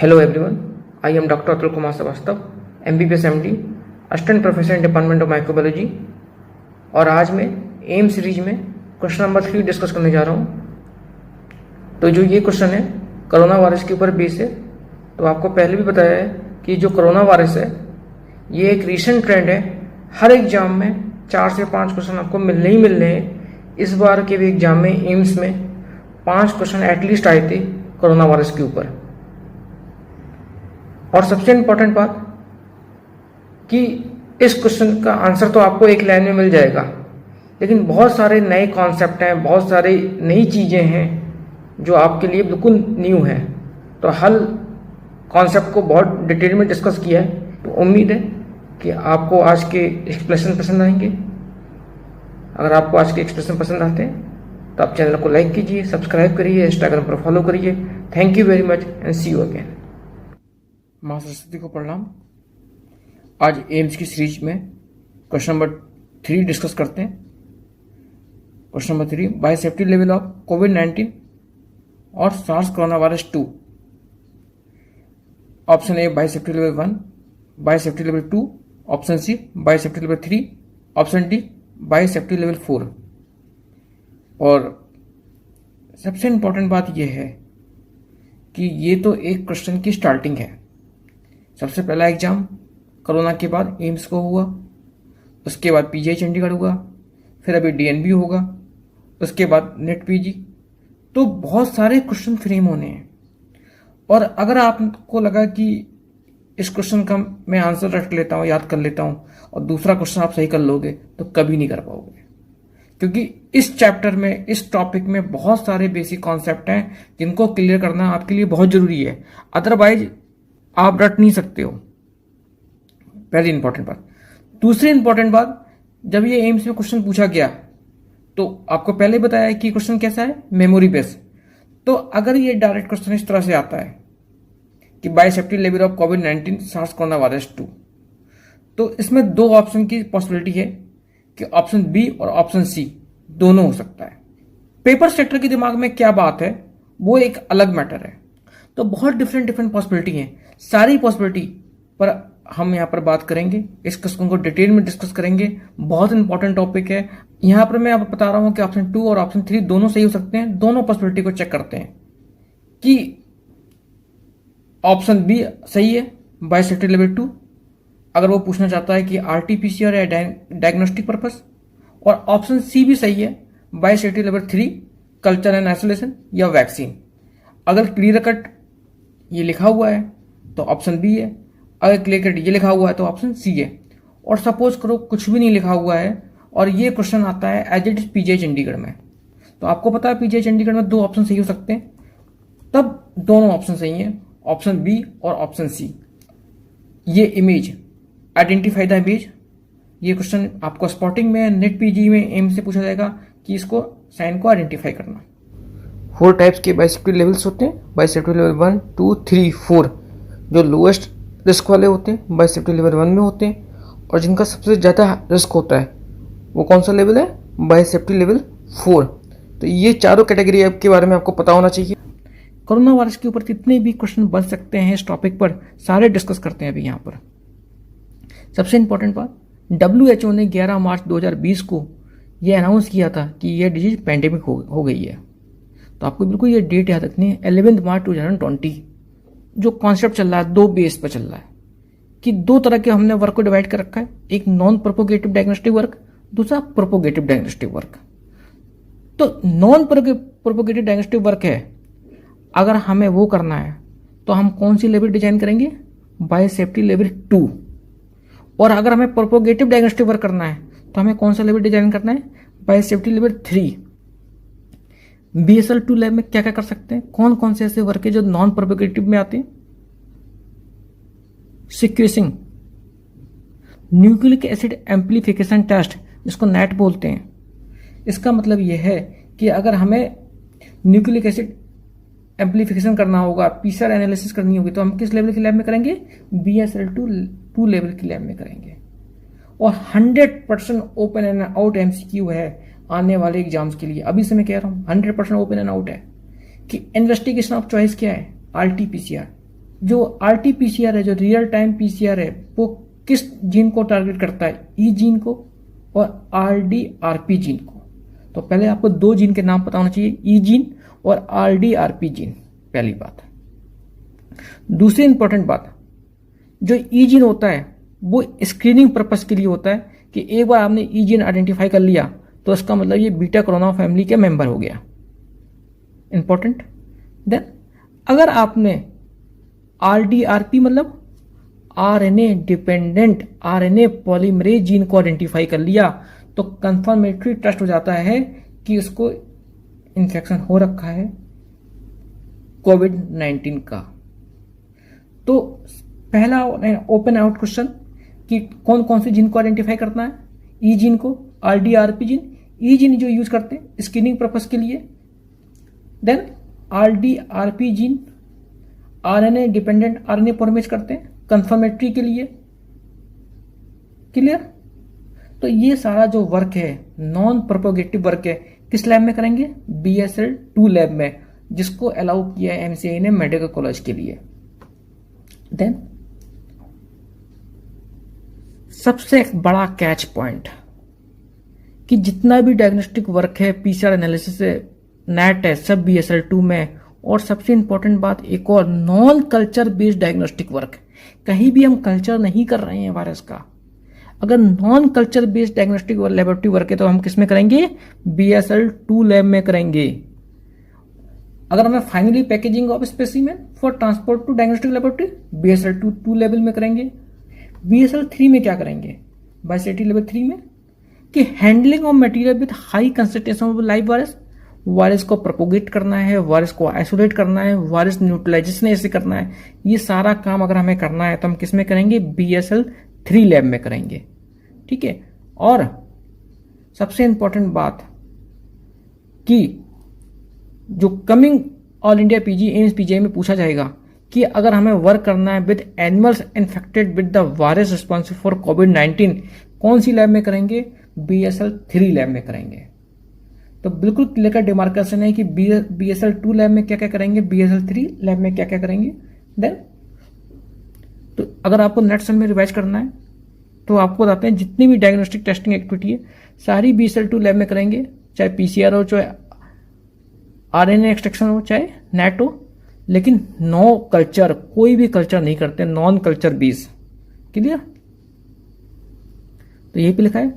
Hello everyone, I am Dr. Atul Kumar Srivastava, MBBS MD, assistant professor in department of microbiology. और आज मैं M series में question number 3 discuss करने जा रहा हूँ। तो जो ये क्वेश्चन है कोरोना वायरस के ऊपर बेस है। तो आपको पहले भी बताया है कि जो कोरोना वायरस है ये एक रीसेंट ट्रेंड है। हर एग्जाम में 4 से 5 क्वेश्चन आपको मिलने ही मिलने हैं। इस बार के भी एग्जाम में एम्स में 5 क्वेश्चन एटलीस्ट आए थे कोरोना वायरस के ऊपर। और सबसे इम्पोर्टेंट बात कि इस क्वेश्चन का आंसर तो आपको एक लाइन में मिल जाएगा, लेकिन बहुत सारे नए कॉन्सेप्ट हैं, बहुत सारी नई चीज़ें हैं जो आपके लिए बिल्कुल न्यू हैं। तो हर कॉन्सेप्ट को बहुत डिटेल में डिस्कस किया है। तो उम्मीद है कि आपको आज के एक्सप्लेनेशन पसंद आएंगे। अगर आपको आज के एक्सप्लेनेशन पसंद आते हैं तो आप चैनल को लाइक कीजिए, सब्सक्राइब करिए, इंस्टाग्राम पर फॉलो करिए। Thank you very much and see you again. माँ सरस्वती को प्रणाम। आज एम्स की सीरीज में क्वेश्चन नंबर 3 डिस्कस करते हैं। Question number 3, biosafety level of कोविड-19 और SARS corona virus 2। Option A biosafety level 1, biosafety level 2, option C biosafety level 3, option D biosafety level 4। और सबसे इंपॉर्टेंट बात यह है कि ये तो एक क्वेश्चन की स्टार्टिंग है। सबसे पहला एग्जाम कोरोना के बाद एम्स को हुआ, उसके बाद पीजीआई चंडीगढ़ हुआ, फिर अभी डीएनबी होगा, उसके बाद नेट पीजी। तो बहुत सारे क्वेश्चन फ्रेम होने हैं। और अगर आपको लगा कि इस क्वेश्चन का मैं आंसर रट लेता हूँ, याद कर लेता हूँ और दूसरा क्वेश्चन आप सही कर लोगे, तो कभी नहीं कर पाओगे। क्योंकि इस चैप्टर में, इस टॉपिक में बहुत सारे बेसिक कॉन्सेप्ट हैं जिनको क्लियर करना आपके लिए बहुत जरूरी है। अदरवाइज आप रट नहीं सकते हो। पहली इंपॉर्टेंट बात। दूसरी इंपॉर्टेंट बात, जब ये एम्स में क्वेश्चन पूछा गया तो आपको पहले बताया कि क्वेश्चन कैसा है, मेमोरी बेस। तो अगर ये डायरेक्ट क्वेश्चन इस तरह से आता है कि बायोसेफ्टी लेवल ऑफ कोविड-19 सार्स कोरोना वायरस 2, तो इसमें 2 ऑप्शन की पॉसिबिलिटी है कि ऑप्शन बी और ऑप्शन सी दोनों हो सकता है। पेपर सेक्टर के दिमाग में क्या बात है वो एक अलग मैटर है। तो बहुत डिफरेंट पॉसिबिलिटी हैं। सारी पॉसिबिलिटी पर हम यहाँ पर बात करेंगे, इस क्वेश्चन को डिटेल में डिस्कस करेंगे। बहुत इंपॉर्टेंट टॉपिक है। यहाँ पर मैं आपको बता रहा हूँ कि ऑप्शन 2 और ऑप्शन 3 दोनों सही हो सकते हैं। दोनों पॉसिबिलिटी को चेक करते हैं कि ऑप्शन बी सही है, बायोसेफ्टी लेवल 2, अगर वो पूछना चाहता है कि आरटीपीसीआर या डायग्नोस्टिक पर्पस। और ऑप्शन सी भी सही है, biosafety level 3, culture and isolation या वैक्सीन। अगर क्लियर कट ये लिखा हुआ है तो ऑप्शन बी है, अगर क्लियर कट ये लिखा हुआ है तो ऑप्शन सी है। और सपोज करो कुछ भी नहीं लिखा हुआ है और ये क्वेश्चन आता है as it is PGI Chandigarh में, तो आपको पता है पीजीआई चंडीगढ़ में 2 ऑप्शन सही हो सकते हैं, तब दोनों ऑप्शन सही हैं, ऑप्शन बी और ऑप्शन सी। ये इमेज, आइडेंटिफाई द इमेज, ये क्वेश्चन आपको स्पॉटिंग में, नेट पीजी में एम से पूछा जाएगा कि इसको साइन को आइडेंटिफाई करना। 4 टाइप्स के बायोसेफ्टी लेवल्स होते हैं, बायोसेफ्टी लेवल 1, 2, 3, 4। जो लोएस्ट रिस्क वाले होते हैं बायोसेफ्टी लेवल 1 में होते हैं, और जिनका सबसे ज़्यादा रिस्क होता है वो कौन सा लेवल है, बायोसेफ्टी लेवल 4। तो ये चारों कैटेगरी के बारे में आपको पता होना चाहिए। कोरोना वायरस के ऊपर जितने भी क्वेश्चन बन सकते हैं इस टॉपिक पर सारे डिस्कस करते हैं अभी यहाँ पर। सबसे इंपॉर्टेंट बात, WHO ने 11 मार्च 2020 को यह अनाउंस किया था कि यह डिजीज पैंडेमिक हो गई है। तो आपको बिल्कुल ये डेट याद रखनी है, 11 मार्च 2020। जो कॉन्सेप्ट चल रहा है 2 बेस पर चल रहा है कि 2 तरह के हमने वर्क को डिवाइड कर रखा है, एक नॉन प्रोपोगेटिव डायग्नोस्टिक वर्क, दूसरा प्रोपोगेटिव डायग्नोस्टिक वर्क। तो नॉन प्रोपोगेटिव डायग्नोस्टिक वर्क है, अगर हमें वो करना है तो हम कौन सी लेवल डिजाइन करेंगे, बायोसेफ्टी लेवल 2। और अगर हमें प्रोपोगेटिव डायग्नोस्टिक वर्क करना है तो हमें कौन सा लेवल डिजाइन करना है, बायोसेफ्टी लेवल 3। BSL-2 लैब में क्या क्या कर सकते हैं, कौन कौन से ऐसे वर्क है जो नॉन प्रोपोगेटिव में आते हैं, sequencing, nucleic acid amplification test जिसको नेट बोलते हैं। इसका मतलब यह है कि अगर हमें न्यूक्लिक एसिड एम्प्लीफिकेशन करना होगा, PCR एनालिसिस करनी होगी, तो हम किस लेवल की लैब में करेंगे, BSL-2 लेवल की लैब में करेंगे। और 100% ओपन एंड आउट MCQ है आने वाले एग्जाम्स के लिए। अभी से मैं कह रहा हूँ 100% ओपन एंड आउट है कि इन्वेस्टिगेशन ऑफ चॉइस क्या है, RT-PCR। जो RT-PCR है, जो रियल टाइम PCR है, वो किस जीन को टारगेट करता है, ई जीन को और RDRP जीन को। तो पहले आपको दो जीन के नाम पता होना चाहिए, ई जीन और RDRP जीन, पहली बात। दूसरी इंपॉर्टेंट बात, जो ई जीन होता है वो स्क्रीनिंग पर्पस के लिए होता है कि एक बार आपने ई जीन आइडेंटिफाई कर लिया तो इसका मतलब ये बीटा कोरोना फैमिली के मेंबर हो गया, इंपॉर्टेंट। देन अगर आपने RDRP मतलब RNA dependent RNA polymerase gene को आइडेंटिफाई कर लिया तो कंफर्मेटरी टेस्ट हो जाता है कि उसको इन्फेक्शन हो रखा है कोविड-19 का। तो पहला ओपन आउट क्वेश्चन कि कौन कौन से जीन को आइडेंटिफाई करना है, ई जीन को, RDRP जीन, ई जीन जो यूज करते हैं स्क्रीनिंग पर्पस के लिए। Then RDRP gene RNA dependent RNA polymerase करते हैं कंफर्मेटरी के लिए, क्लियर। तो ये सारा जो वर्क है नॉन प्रोपोगेटिव वर्क है, किस लैब में करेंगे, BSL-2 लैब में, जिसको अलाउ किया है MCI ने मेडिकल कॉलेज के लिए। देन सबसे बड़ा कैच पॉइंट कि जितना भी डायग्नोस्टिक वर्क है, PCR एनालिसिस है, नेट है, सब BSL-2 में। और सबसे इंपॉर्टेंट बात एक और, non culture based diagnostic work, कहीं भी हम कल्चर नहीं कर रहे हैं वायरस का। अगर non culture based diagnostic laboratory work है तो हम किस में करेंगे, BSL-2 लैब में करेंगे। अगर हमें finally packaging of specimen for transport to diagnostic laboratory, BSL-2 level में करेंगे। BSL-3 में क्या करेंगे, बायोसेफ्टी लेवल 3 में, कि handling of material with high concentration of live virus, virus को प्रोपोगेट करना है, वायरस को आइसोलेट करना है, वायरस न्यूट्रलाइजेशन ऐसे करना है। ये सारा काम अगर हमें करना है तो हम किस में करेंगे, BSL-3 लैब में करेंगे, ठीक है। और सबसे इंपॉर्टेंट बात कि जो coming all India PG AIIMS PGI में पूछा जाएगा कि अगर हमें वर्क करना है with animals infected with the virus responsive for कोविड-19, कौन सी लैब में करेंगे, BSL-3 लैब में करेंगे। तो बिल्कुल क्लियर का डिमार्केशन है कि BSL-2 लैब में क्या क्या करेंगे, BSL-3 लैब में क्या क्या करेंगे। देन तो अगर आपको नेट सेल में रिवाइज करना है तो आपको बताते हैं जितनी भी डायग्नोस्टिक टेस्टिंग एक्टिविटी है सारी BSL-2 लैब में करेंगे, चाहे PCR हो, चाहे RNA एक्सट्रैक्शन हो, चाहे नेट हो, लेकिन नो कल्चर, कोई भी कल्चर नहीं करते, नॉन कल्चर बेस, क्लियर। तो यही पे लिखा है।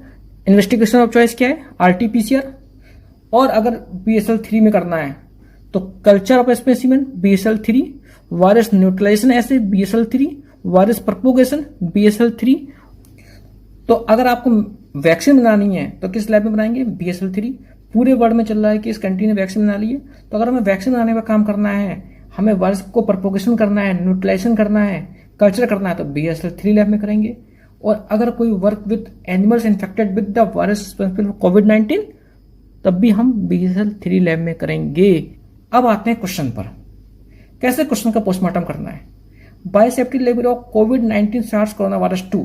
इन्वेस्टिगेशन ऑफ चॉइस क्या है, RT-PCR। और अगर BSL-3 में करना है तो culture of specimen BSL-3, virus neutralisation ऐसे BSL-3, वायरस प्रोपोगेशन BSL-3। तो अगर आपको वैक्सीन बनानी है तो किस लैब में बनाएंगे, BSL-3। पूरे वर्ल्ड में चल रहा है कि इस कंट्री ने वैक्सीन बना ली है, तो अगर हमें वैक्सीन बनाने का काम करना है, हमें वायरस को प्रोपोगेशन करना है, न्यूट्रलाइजेशन करना है, कल्चर करना है, तो BSL-3 लैब में करेंगे। और अगर कोई work with animals infected with the virus responsible for कोविड-19 तब भी हम BSL-3 लैब में करेंगे। अब आते हैं क्वेश्चन पर, कैसे क्वेश्चन का पोस्टमार्टम करना है। बायोसेफ्टी लेवल ऑफ कोविड-19 सार्स कोरोना वायरस 2।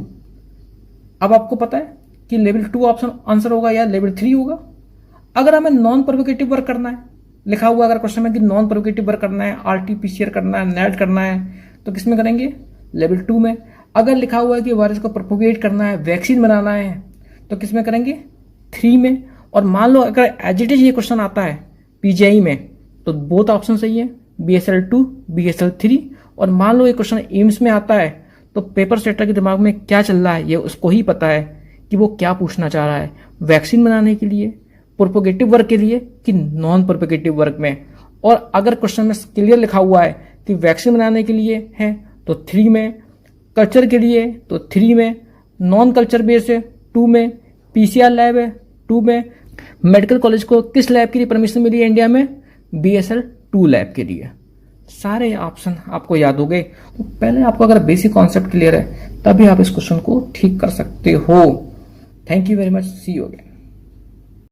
अब आपको पता है कि लेवल 2 ऑप्शन आंसर होगा या लेवल 3 होगा। अगर हमें नॉन प्रोपोगेटिव वर्क करना है, लिखा हुआ अगर क्वेश्चन में कि नॉन प्रोपोगेटिव वर्क करना है, RT-PCR करना है, नेट करना है, तो किस में करेंगे, लेवल 2 में। अगर लिखा हुआ है कि वायरस को प्रोपोगेट करना है, वैक्सीन बनाना है, तो किस में करेंगे, 3 में। और मान लो अगर एज इट इज ये क्वेश्चन आता है PGI में तो बोथ ऑप्शन सही है, BSL-2 BSL-3। और मान लो ये क्वेश्चन एम्स में आता है तो पेपर सेटर के दिमाग में क्या चल रहा है ये उसको ही पता है कि वो क्या पूछना चाह रहा है, वैक्सीन बनाने के लिए, प्रोपोगेटिव वर्क के लिए कि नॉन प्रोपोगेटिव वर्क में। और अगर क्वेश्चन में क्लियर लिखा हुआ है कि वैक्सीन बनाने के लिए है तो 3 में, कल्चर के लिए तो 3 में, नॉन कल्चर बेस है 2 में, PCR लैब है 2 में, मेडिकल कॉलेज को किस लैब के लिए परमिशन मिली है इंडिया में, BSL-2 लैब के लिए। सारे ऑप्शन आपको याद हो गए। तो पहले आपको अगर बेसिक कॉन्सेप्ट क्लियर है तभी आप इस क्वेश्चन को ठीक कर सकते हो। Thank you very much, see you again.